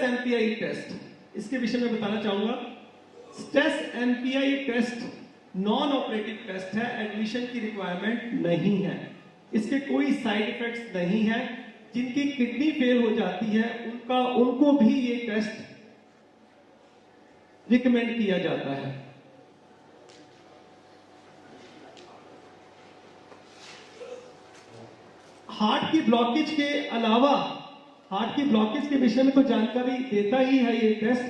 MPI test, इसके विषय में बताना चाहूंगा। Stress MPI test non operative test है, एडमिशन की रिक्वायरमेंट नहीं है, इसके कोई साइड इफेक्ट्स नहीं है। जिनकी किडनी फेल हो जाती है उनको भी ये टेस्ट रिकमेंड किया जाता है। हार्ट की ब्लॉकेज के अलावा, हार्ट की ब्लॉकेज के विषय में तो जानकारी देता ही है ये टेस्ट,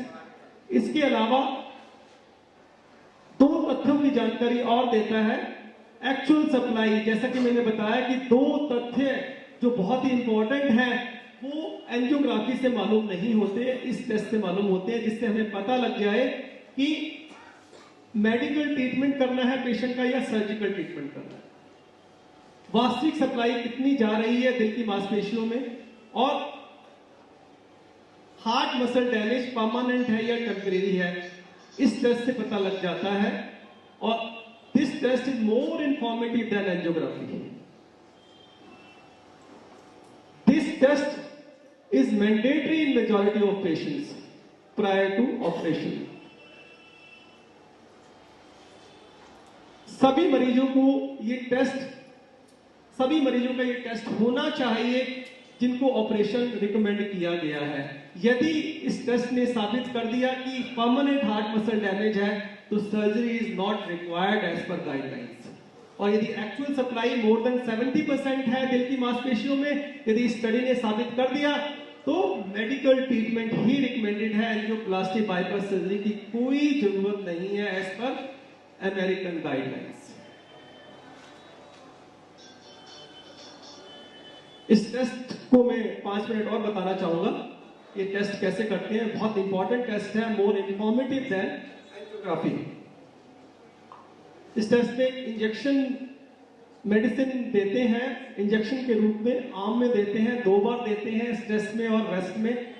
इसके अलावा दो तथ्यों की जानकारी और देता है। एक्चुअल सप्लाई, जैसा कि मैंने बताया कि दो तथ्य जो बहुत ही इंपॉर्टेंट हैं वो एंजियोग्राफी से मालूम नहीं होते, इस टेस्ट से मालूम होते हैं, जिससे हमें पता लग जाए कि मेडिकल ट्रीटमेंट करना है पेशेंट का या सर्जिकल ट्रीटमेंट करना है, वास्तविक सप्लाई कितनी जा रही है दिल की मांसपेशियों में, और हार्ट मसल डैमेज परमानेंट है या टेम्परेरी है, इस टेस्ट से पता लग जाता है। और this test is more informative than angiography. This test is mandatory in majority of patients prior to operation. सभी मरीजों का ये टेस्ट होना चाहिए जिनको ऑपरेशन रिकमेंड किया गया है। यदि इस टेस्ट ने साबित कर दिया कि परमानेंट हार्ट मसल डैमेज है तो surgery is not required as per guidelines. और यदि एक्चुअल सप्लाई मोर देन 70% है दिल की मांसपेशियों में, यदि स्टडी ने साबित कर दिया तो मेडिकल ट्रीटमेंट ही रिकमेंडेड है, एंजियोप्लास्टी बाईपास सर्जरी की कोई जरूरत नहीं है एज पर अमेरिकन गाइडलाइंस। इस टेस्ट को मैं 5 मिनट और बताना चाहूंगा। ये टेस्ट कैसे करते हैं, बहुत इंपॉर्टेंट टेस्ट है, मोर इंफॉर्मेटिव देन एंजियोग्राफी। इस टेस्ट में इंजेक्शन मेडिसिन देते हैं, इंजेक्शन के रूप में आम में देते हैं, 2 बार देते हैं, स्ट्रेस में और रेस्ट में।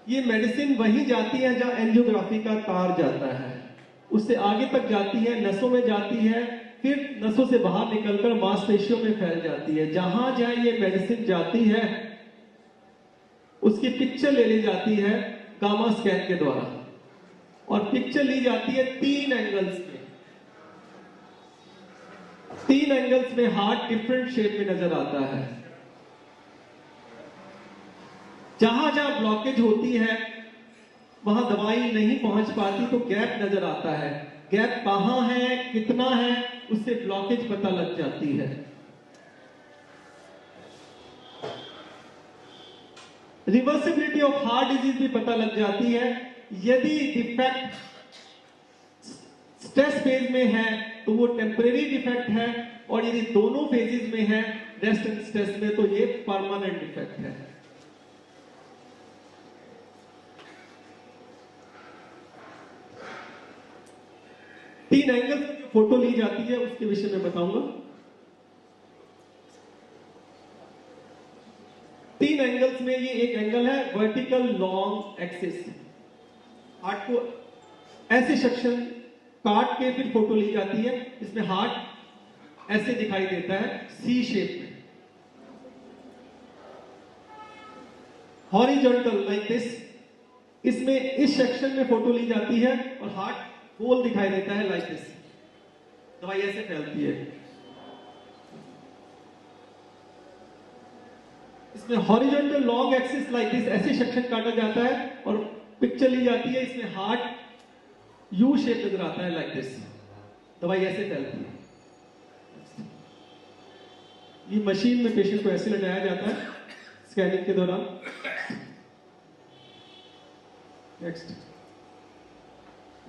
ये मेडिसिन वहीं जाती है जहां एंजियोग्राफी का तार जाता है, उससे आगे तक जाती है, नसों में जाती है, फिर नसों से बाहर निकलकर मांसपेशियों में फैल जाती है। जहां जहां ये मेडिसिन जाती है उसकी पिक्चर ले ली जाती है गामा स्कैन के द्वारा, और पिक्चर ली जाती है 3 एंगल्स में। 3 एंगल्स में हार्ट डिफरेंट शेप में नजर आता है। जहां जहां ब्लॉकेज होती है वहां दवाई नहीं पहुंच पाती तो गैप नजर आता है। गैप कहां है, कितना है, उससे ब्लॉकेज पता लग जाती है। रिवर्सिबिलिटी ऑफ हार्ट डिजीज भी पता लग जाती है। यदि डिफेक्ट स्ट्रेस फेज में है तो वो टेम्परेरी डिफेक्ट है, और यदि दोनों फेजेस में है, रेस्ट एंड स्ट्रेस में, तो ये परमानेंट डिफेक्ट है। तीन एंगल से जो फोटो ली जाती है उसके विषय में बताऊंगा। 3 एंगल्स में ये एक एंगल है वर्टिकल लॉन्ग एक्सिस। हार्ट को ऐसे सेक्शन काट के फिर फोटो ली जाती है। इसमें हार्ट ऐसे दिखाई देता है सी शेप में, हॉरिजॉन्टल लाइक दिस। इसमें इस सेक्शन में फोटो ली जाती है और हार्ट गोल दिखाई देता है लाइक दिस। दवाई ऐसे फैलती है। इसमें horizontal long axis like this, ऐसे सेक्शन काटा जाता है और पिक्चर ली जाती है। इसमें हार्ट यू शेप नजर आता है लाइक दिस। दवाई ऐसे फैलती है। ये मशीन में पेशेंट को ऐसे लगाया जाता है स्कैनिंग के दौरान। Next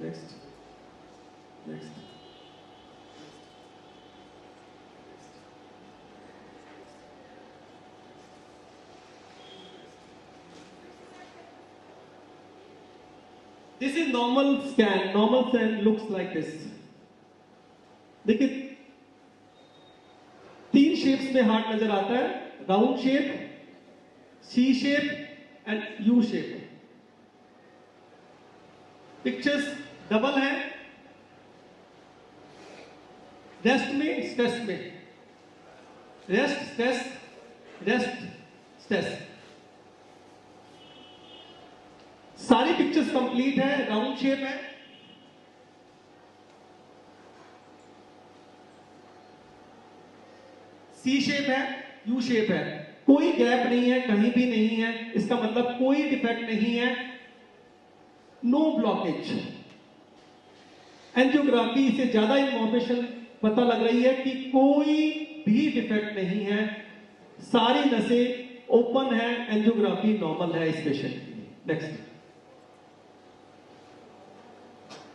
next next. This is normal scan. Normal scan looks like this. देखिए 3 शेप्स में हार्ट नजर आता है, round shape, C shape and U shape. Pictures double है, रेस्ट में, स्ट्रेस में, रेस्ट स्ट्रेस, रेस्ट स्ट्रेस। सारी पिक्चर्स कंप्लीट है, राउंड शेप है, सी शेप है, यू शेप है, कोई गैप नहीं है, कहीं भी नहीं है, इसका मतलब कोई डिफेक्ट नहीं है, नो ब्लॉकेज। एंजियोग्राफी से ज्यादा इंफॉर्मेशन पता लग रही है कि कोई भी डिफेक्ट नहीं है, सारी नसें ओपन है, एंजियोग्राफी नॉर्मल है इस पेशेंट की। नेक्स्ट,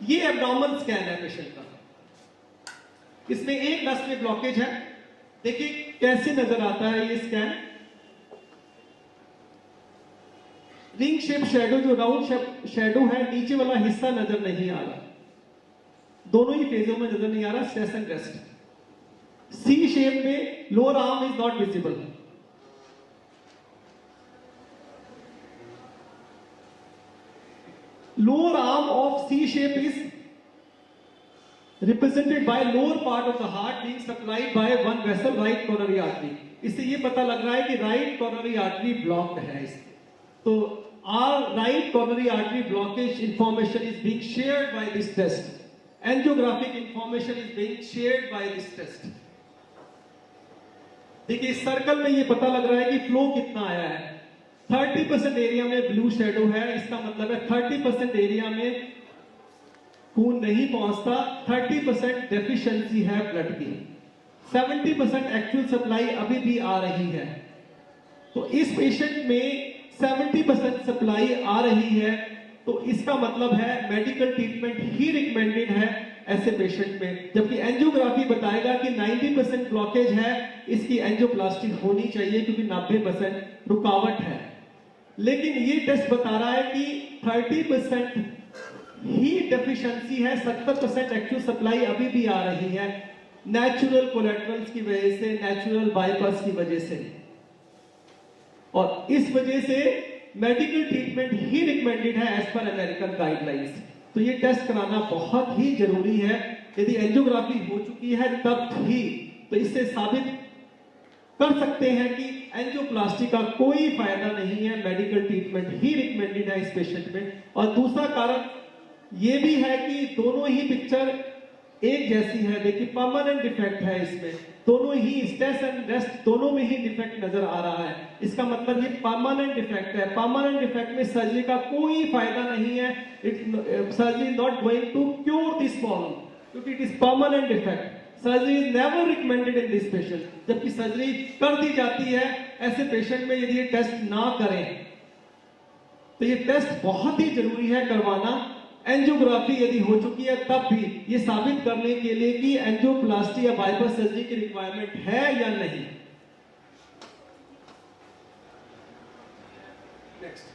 ये एब्डोमिनल स्कैन है पेशेंट का। इसमें एक नस में ब्लॉकेज है, देखिए कैसे नजर आता है ये स्कैन। रिंग शेप शेडो, जो राउंड शेप शेडो है, नीचे वाला हिस्सा नजर नहीं आ रहा, दोनों ही फेजों में नजर नहीं आ रहा, stress and rest. C shape में lower arm is not visible. Lower arm of C shape is represented by lower part of the heart being supplied by one vessel, right coronary artery। इससे ये पता लग रहा है कि right coronary artery blocked है इससे। तो our right coronary artery blockage information is being shared by this test। Angiographic information is being shared by this test। देखिए सर्कल में ये पता लग रहा है कि फ्लो कितना आया है। 30% एरिया में ब्लू शेडो है, इसका मतलब है 30% एरिया में खून नहीं पहुंचता, 30% डेफिशिएंसी है ब्लड की, 70% एक्चुअल सप्लाई अभी भी आ रही है। तो इस पेशेंट में 70% सप्लाई आ रही है, तो इसका मतलब है मेडिकल ट्रीटमेंट ही रिकमेंडेड है ऐसे पेशेंट में। जबकि एंजियोग्राफी बताएगा कि 90% ब्लॉकेज है, इसकी एंजियोप्लास्टी होनी चाहिए क्योंकि 90% रुकावट है। लेकिन ये टेस्ट बता रहा है कि 30% ही डेफिशिएंसी है, 70% एक्चुअल सप्लाई अभी भी आ रही है, नेचुरल कोलेटरल्स की वजह से, नेचुरल बाईपास की वजह से। और इस वजह से मेडिकल ट्रीटमेंट ही रिकमेंडेड है एज पर अमेरिकन गाइडलाइंस। तो ये टेस्ट कराना बहुत ही जरूरी है। यदि एंजियोग्राफी हो चुकी है तब ही, तो इससे साबित कर सकते हैं कि एंजियोप्लास्टी का कोई फायदा नहीं है, मेडिकल ट्रीटमेंट ही रिकमेंडेड है इस पेशेंट में। और दूसरा कारण ये भी है कि दोनों ही पिक्चर एक जैसी है। देखिए परमानेंट डिफेक्ट है इसमें, दोनों ही स्ट्रेस एंड रेस्ट दोनों में ही डिफेक्ट नजर आ रहा है। इसका मतलब ये परमानेंट डिफेक्ट है। परमानेंट डिफेक्ट में सर्जरी का कोई फायदा नहीं है। Surgery is not going to cure this problem क्योंकि it is permanent defect. Surgery is never recommended in this patient. जबकि सर्जरी कर दी जाती है ऐसे पेशेंट में यदि ये टेस्ट ना करें, तो ये टेस्ट बहुत ही जरूरी है करवाना। एंजियोग्राफी यदि हो चुकी है तब भी ये साबित करने के लिए कि एंजियोप्लास्टी या बाईपास सर्जरी की रिक्वायरमेंट है या नहीं। नेक्स्ट।